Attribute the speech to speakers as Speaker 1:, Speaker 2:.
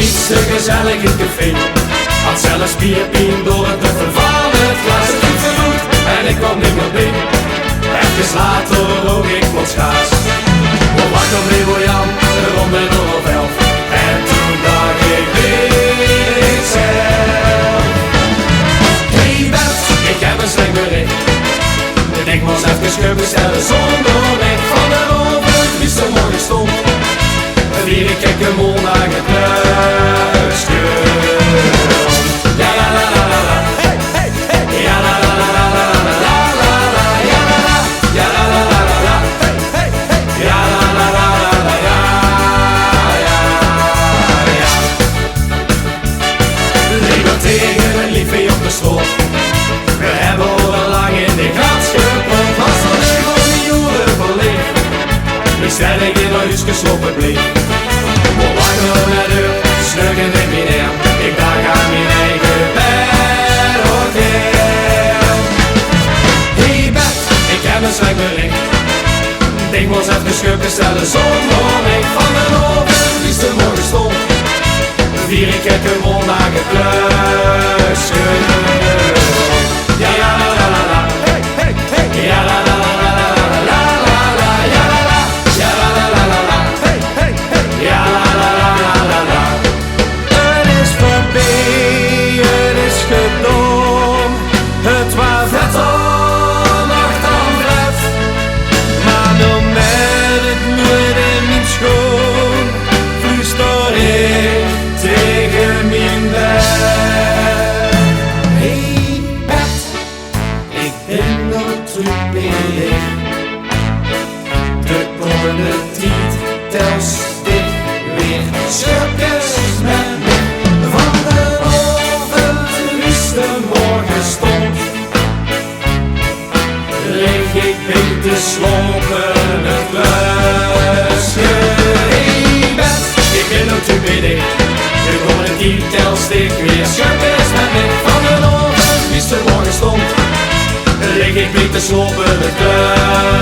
Speaker 1: iets te gezellig in het café. Had zelfs bierpien door het duffen van het glas. Het liep verroet en ik kwam niet meer mee. Even later rook ik wat schaars. Wat wakker bleef voor Jan, rond de half 11. En toen dacht ik weer ikzelf. Hey Bert, ik heb een slecht bericht. Ik moest even schubben stellen zonder licht. Van de oven wist er morgen stond. Vier ik kijk hem al naar het kruisje. Ja la la la la la. Hey hey hey. Ja la la la la la la la la la. Ja la la. Ja la la la la la. Hey hey hey. Ja la la la la la ja ja ja. Liever tegen een liefje op de school. We hebben al lang in de gat gepompt. Was er nu voor die uren verleefd. Ik stel ik in huis geslopen bleef. Wat wakker naar de snuggen in mijn arm. Ik dacht aan mijn eigen bedhotel. Hey Bert, ik heb een slecht bericht. Ik was even schubben stellen zonder licht. Van de oven die er morgen stond. Vier ik het gewoon naar het kruisje. Ja la la la la. Hey hey hey. Ja la la la la la la la la. Ja la la. Ja la la la la la. Hey hey hey. Ja la la la la la la.
Speaker 2: Het is voorbij, het is gedaan. Het was
Speaker 1: Het nacht dan vet.
Speaker 2: maar dan met het nooit in mijn schoon. Fluister ik
Speaker 1: Tegen mijn bed. Hey Bert, ik ben nog terug bij licht. De komende tijd tels ik weer schurkes met me. Van de oven wist de morgen stond. Lig ik beter slopen het kruisje. Hey Bert, ik ben nog terug bij licht. De komende tijd tels ik weer schurkes met me. Van de oven wist de morgen stond. Lig ik beter slopen het kruisje.